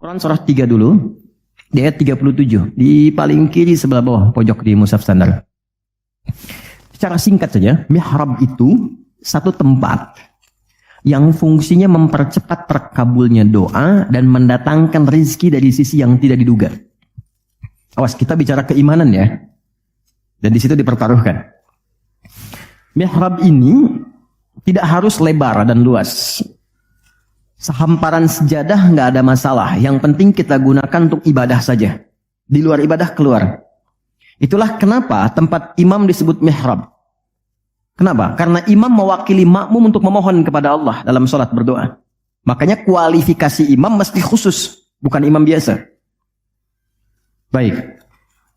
Quran surah 3 dulu. Di ayat 37. Di paling kiri sebelah bawah pojok di mushaf standar. Secara singkat saja, mihrab itu satu tempat yang fungsinya mempercepat terkabulnya doa dan mendatangkan rizki dari sisi yang tidak diduga. Awas, kita bicara keimanan ya. Dan di situ dipertaruhkan. Mihrab ini tidak harus lebar dan luas. Sehamparan sejadah nggak ada masalah. Yang penting kita gunakan untuk ibadah saja. Di luar ibadah keluar. Itulah kenapa tempat imam disebut mihrab. Kenapa? Karena imam mewakili makmum untuk memohon kepada Allah dalam sholat berdoa. Makanya kualifikasi imam mesti khusus. Bukan imam biasa. Baik.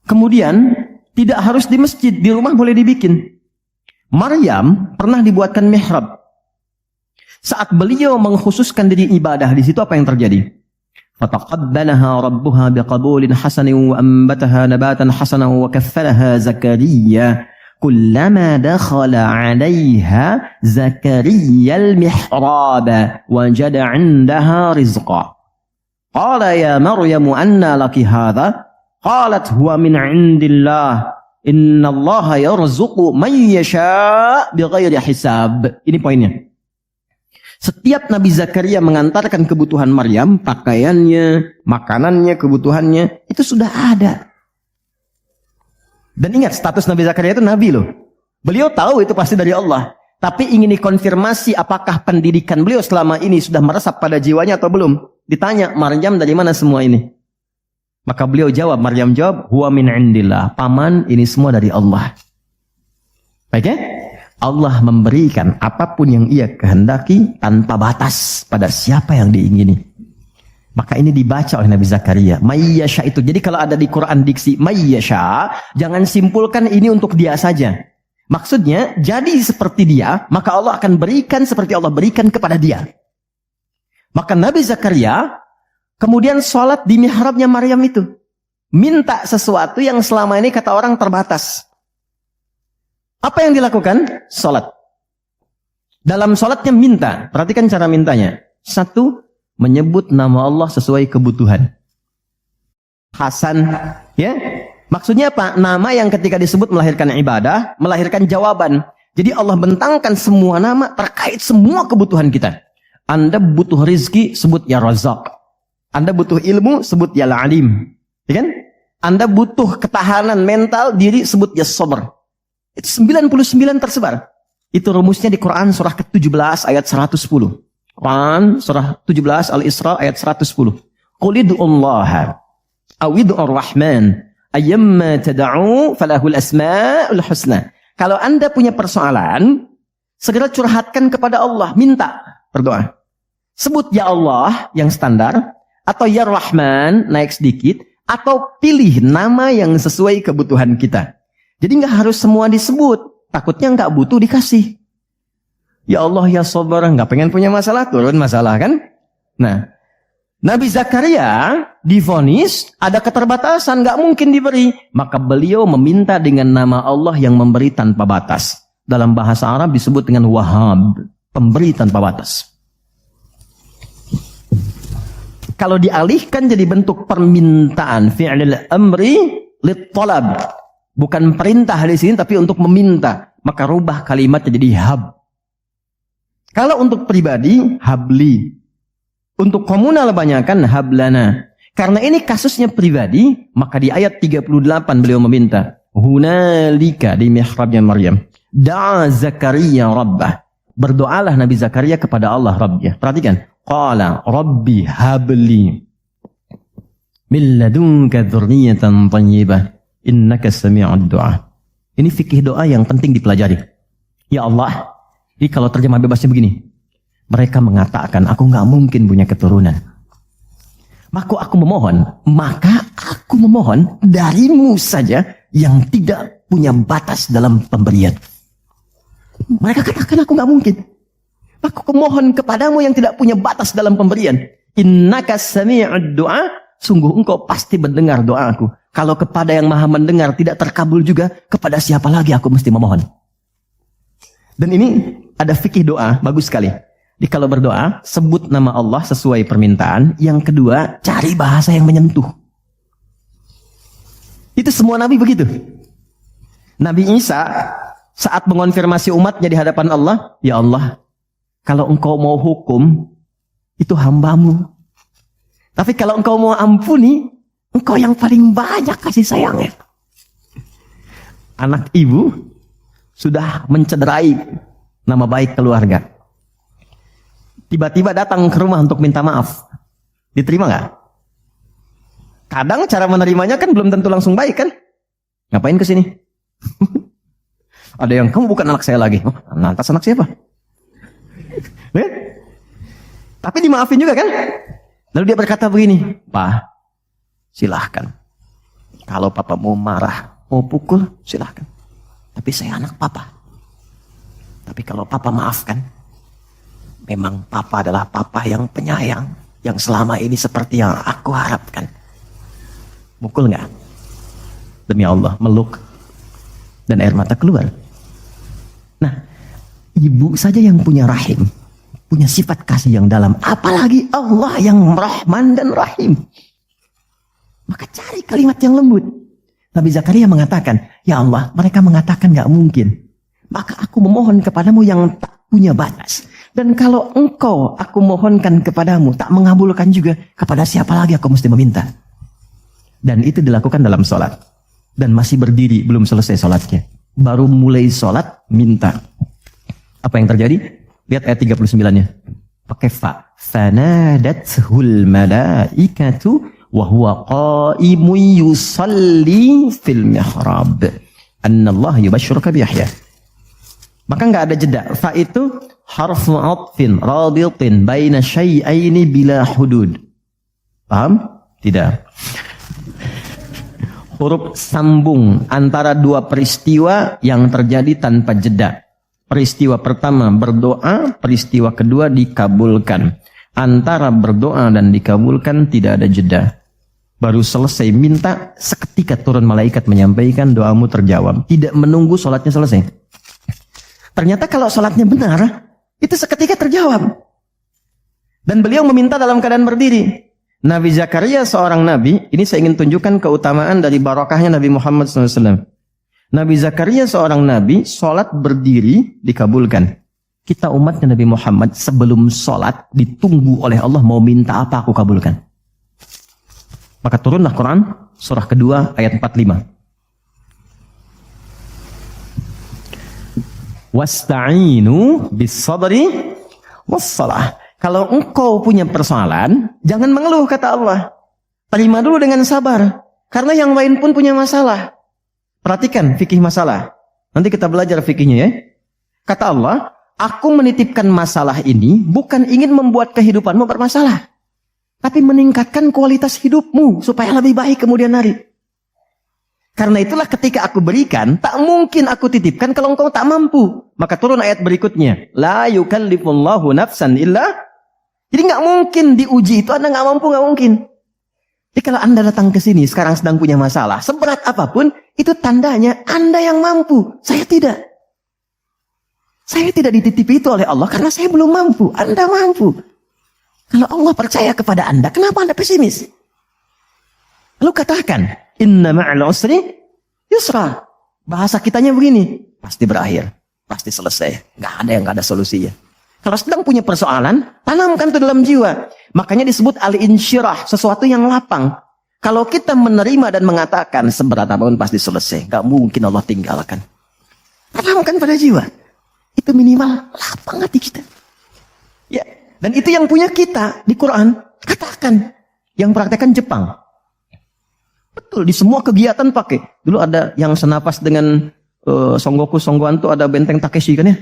Kemudian tidak harus di masjid. Di rumah boleh dibikin. Maryam pernah dibuatkan mihrab. Saat beliau mengkhususkan diri ibadah, di situ apa yang terjadi? Fataqabbalaha rabbuha biqabulin hasanin wa ambataha nabatan hasanan wa kaffalaha Zakaria. Kullama dakhala 'alayha Zakaria al-mihrab wajada 'indaha rizqa. Qala ya Maryam anna laki hadha? Qalat huwa min 'indillah. Innallaha yarzuqu man yasha' bighairi hisab. Ini poinnya. Setiap Nabi Zakaria mengantarkan kebutuhan Maryam, pakaiannya, makanannya, kebutuhannya, itu sudah ada. Dan ingat, status Nabi Zakaria itu Nabi loh. Beliau tahu itu pasti dari Allah. Tapi ingin dikonfirmasi apakah pendidikan beliau selama ini sudah meresap pada jiwanya atau belum. Ditanya, Maryam dari mana semua ini? Maka beliau jawab, Maryam jawab, huwa min indillah. Paman, ini semua dari Allah. Baik ya? Allah memberikan apapun yang ia kehendaki tanpa batas pada siapa yang diingini. Maka ini dibaca oleh Nabi Zakaria. Mayyasha itu. Jadi kalau ada di Quran diksi mayyasha, jangan simpulkan ini untuk dia saja. Maksudnya, jadi seperti dia, maka Allah akan berikan seperti Allah berikan kepada dia. Maka Nabi Zakaria kemudian sholat di mihrabnya Maryam itu. Minta sesuatu yang selama ini kata orang terbatas. Apa yang dilakukan? Sholat. Dalam sholatnya minta. Perhatikan cara mintanya. Satu, menyebut nama Allah sesuai kebutuhan. Hasan. Ya. Maksudnya apa? Nama yang ketika disebut melahirkan ibadah, melahirkan jawaban. Jadi Allah bentangkan semua nama terkait semua kebutuhan kita. Anda butuh rizki, sebut ya Razak. Anda butuh ilmu, sebut ya Alim. Ya kan? Anda butuh ketahanan mental diri, sebut ya Sabr. Itu 99 tersebar. Itu rumusnya di Quran surah ke-17 ayat 110. Quran surah 17 Al-Isra ayat 110. Qul id'ullaha awid'ur rahman ayyamma tad'u falahul asma'ul husna. Kalau Anda punya persoalan, segera curhatkan kepada Allah, minta, berdoa. Sebut ya Allah yang standar atau ya Rahman naik sedikit atau pilih nama yang sesuai kebutuhan kita. Jadi nggak harus semua disebut. Takutnya nggak butuh dikasih. Ya Allah ya Sabar, nggak pengen punya masalah, turun masalah kan? Nah, Nabi Zakaria divonis ada keterbatasan, nggak mungkin diberi. Maka beliau meminta dengan nama Allah yang memberi tanpa batas. Dalam bahasa Arab disebut dengan Wahhab, pemberi tanpa batas. Kalau dialihkan jadi bentuk permintaan, fi'lil amri lit talab. Bukan perintah di sini, tapi untuk meminta. Maka rubah kalimatnya jadi hab. Kalau untuk pribadi, habli. Untuk komunal banyakkan hablana. Karena ini kasusnya pribadi, maka di ayat 38 beliau meminta. Hunalika di mihrabnya Maryam. Da'a Zakaria Rabbah. Berdoalah Nabi Zakaria kepada Allah Rabbnya. Perhatikan. Qala Rabbi habli. Min ladunka dzurriyyatan thayyibah. Innaka sami'ud du'a. Ini fikih doa yang penting dipelajari. Ya Allah, ini kalau terjemah bebasnya begini. Mereka mengatakan, aku nggak mungkin punya keturunan. Maka aku memohon darimu saja yang tidak punya batas dalam pemberian. Mereka katakan aku nggak mungkin. Maka aku mohon kepadamu yang tidak punya batas dalam pemberian. Innaka sami'ud du'a. Sungguh engkau pasti mendengar doaku. Kalau kepada yang maha mendengar tidak terkabul juga, kepada siapa lagi aku mesti memohon? Dan ini ada fikih doa, bagus sekali. Jadi kalau berdoa, sebut nama Allah sesuai permintaan. Yang kedua, cari bahasa yang menyentuh. Itu semua Nabi begitu. Nabi Isa saat mengonfirmasi umatnya di hadapan Allah, ya Allah, kalau engkau mau hukum, itu hambamu. Tapi kalau engkau mau ampuni, engkau yang paling banyak kasih sayangnya. Anak ibu sudah mencederai nama baik keluarga. Tiba-tiba datang ke rumah untuk minta maaf. Diterima nggak? Kadang cara menerimanya kan belum tentu langsung baik kan? Ngapain ke sini? Ada yang, kamu bukan anak saya lagi. Oh, lantas anak siapa? Tapi dimaafin juga kan? Lalu dia berkata begini, Pak, silahkan. Kalau papa mau marah, mau pukul, silahkan. Tapi saya anak papa. Tapi kalau papa maafkan, memang papa adalah papa yang penyayang, yang selama ini seperti yang aku harapkan. Mukul nggak? Demi Allah, meluk. Dan air mata keluar. Nah, ibu saja yang punya rahim, punya sifat kasih yang dalam. Apalagi Allah yang Rahman dan Rahim. Maka cari kalimat yang lembut. Nabi Zakaria mengatakan, ya Allah, mereka mengatakan nggak mungkin. Maka aku memohon kepadamu yang tak punya batas. Dan kalau engkau aku mohonkan kepadamu tak mengabulkan juga, kepada siapa lagi aku mesti meminta? Dan itu dilakukan dalam sholat. Dan masih berdiri, belum selesai sholatnya. Baru mulai sholat, minta. Apa yang terjadi? Lihat ayat 39-nya. Pakai fa. Fanadathul malaikatu wa huwa qaimun yusalli fil mihrab. Annallahu yubashshiruka bi Yahya. Maka nggak ada jeda. Fa itu harfu atfin raditin baina syai'aini bila hudud. Paham? Tidak. Huruf sambung antara dua peristiwa yang terjadi tanpa jeda. Peristiwa pertama berdoa, peristiwa kedua dikabulkan. Antara berdoa dan dikabulkan tidak ada jeda. Baru selesai minta, seketika turun malaikat menyampaikan doamu terjawab. Tidak menunggu sholatnya selesai. Ternyata kalau sholatnya benar, itu seketika terjawab. Dan beliau meminta dalam keadaan berdiri. Nabi Zakaria seorang nabi, ini saya ingin tunjukkan keutamaan dari barakahnya Nabi Muhammad SAW. Nabi Zakaria seorang nabi, sholat berdiri dikabulkan. Kita umatnya Nabi Muhammad sebelum sholat ditunggu oleh Allah mau minta apa aku kabulkan. Maka turunlah Quran surah kedua ayat 45. Wasta'inu bis-sabri was-salah. Kalau engkau punya persoalan, jangan mengeluh kata Allah. Terima dulu dengan sabar. Karena yang lain pun punya masalah. Perhatikan fikih masalah. Nanti kita belajar fikihnya ya. Kata Allah, aku menitipkan masalah ini bukan ingin membuat kehidupanmu bermasalah. Tapi meningkatkan kualitas hidupmu supaya lebih baik kemudian hari. Karena itulah ketika aku berikan, tak mungkin aku titipkan kalau engkau tak mampu. Maka turun ayat berikutnya. La yukallifullahu nafsan illa. Jadi nggak mungkin diuji itu Anda nggak mampu, nggak mungkin. Jadi kalau Anda datang ke sini sekarang sedang punya masalah, seberat apapun, itu tandanya Anda yang mampu. Saya tidak. Saya tidak dititipi itu oleh Allah karena saya belum mampu. Anda mampu. Kalau Allah percaya kepada Anda, kenapa Anda pesimis? Lalu katakan, inna ma'al usri yusra. Bahasa kitanya begini, pasti berakhir, pasti selesai. Nggak ada yang nggak ada solusinya. Kalau sedang punya persoalan, tanamkan itu dalam jiwa. Makanya disebut al-insyirah, sesuatu yang lapang. Kalau kita menerima dan mengatakan seberat apapun pasti selesai, nggak mungkin Allah tinggalkan. Tanamkan pada jiwa. Itu minimal lapang hati kita. Ya, dan itu yang punya kita di Quran. Katakan, yang praktekkan Jepang. Betul, di semua kegiatan pakai. Dulu ada yang senapas dengan Songgoku Songgoan tuh ada benteng Takeshi kan ya?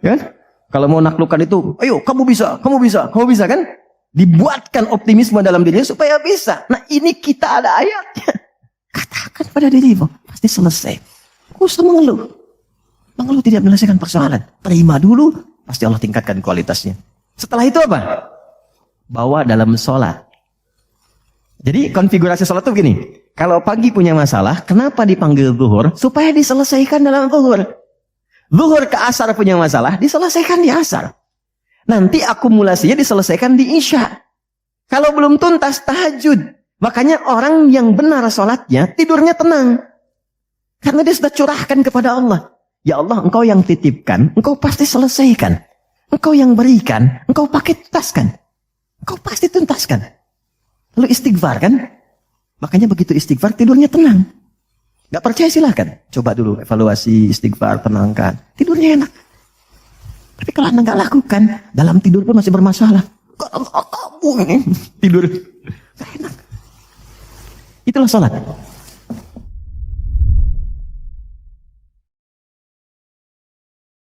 Ya kan? Kalau mau naklukkan itu, ayo kamu bisa, kamu bisa, kamu bisa kan? Dibuatkan optimisme dalam dirinya supaya bisa. Nah ini kita ada ayatnya. Katakan pada dirimu, pasti selesai. Gak usah mengeluh. Mengeluh tidak menyelesaikan persoalan. Terima dulu, pasti Allah tingkatkan kualitasnya. Setelah itu apa? Bawa dalam sholat. Jadi konfigurasi sholat itu begini. Kalau pagi punya masalah, kenapa dipanggil zuhur? Supaya diselesaikan dalam zuhur. Zuhur ke asar punya masalah, diselesaikan di asar. Nanti akumulasinya diselesaikan di Isya. Kalau belum tuntas, tahajud. Makanya orang yang benar sholatnya, tidurnya tenang. Karena dia sudah curahkan kepada Allah. Ya Allah, engkau yang titipkan, engkau pasti selesaikan. Engkau yang berikan, engkau pakai tuntaskan. Engkau pasti tuntaskan. Lalu istighfar kan? Makanya begitu istighfar, tidurnya tenang. Gak percaya silahkan. Coba dulu evaluasi istighfar, tenangkan. Tidurnya enak. Tapi kalau Anda gak lakukan, dalam tidur pun masih bermasalah. Kamu ini tidur. Gak enak. Itulah sholat.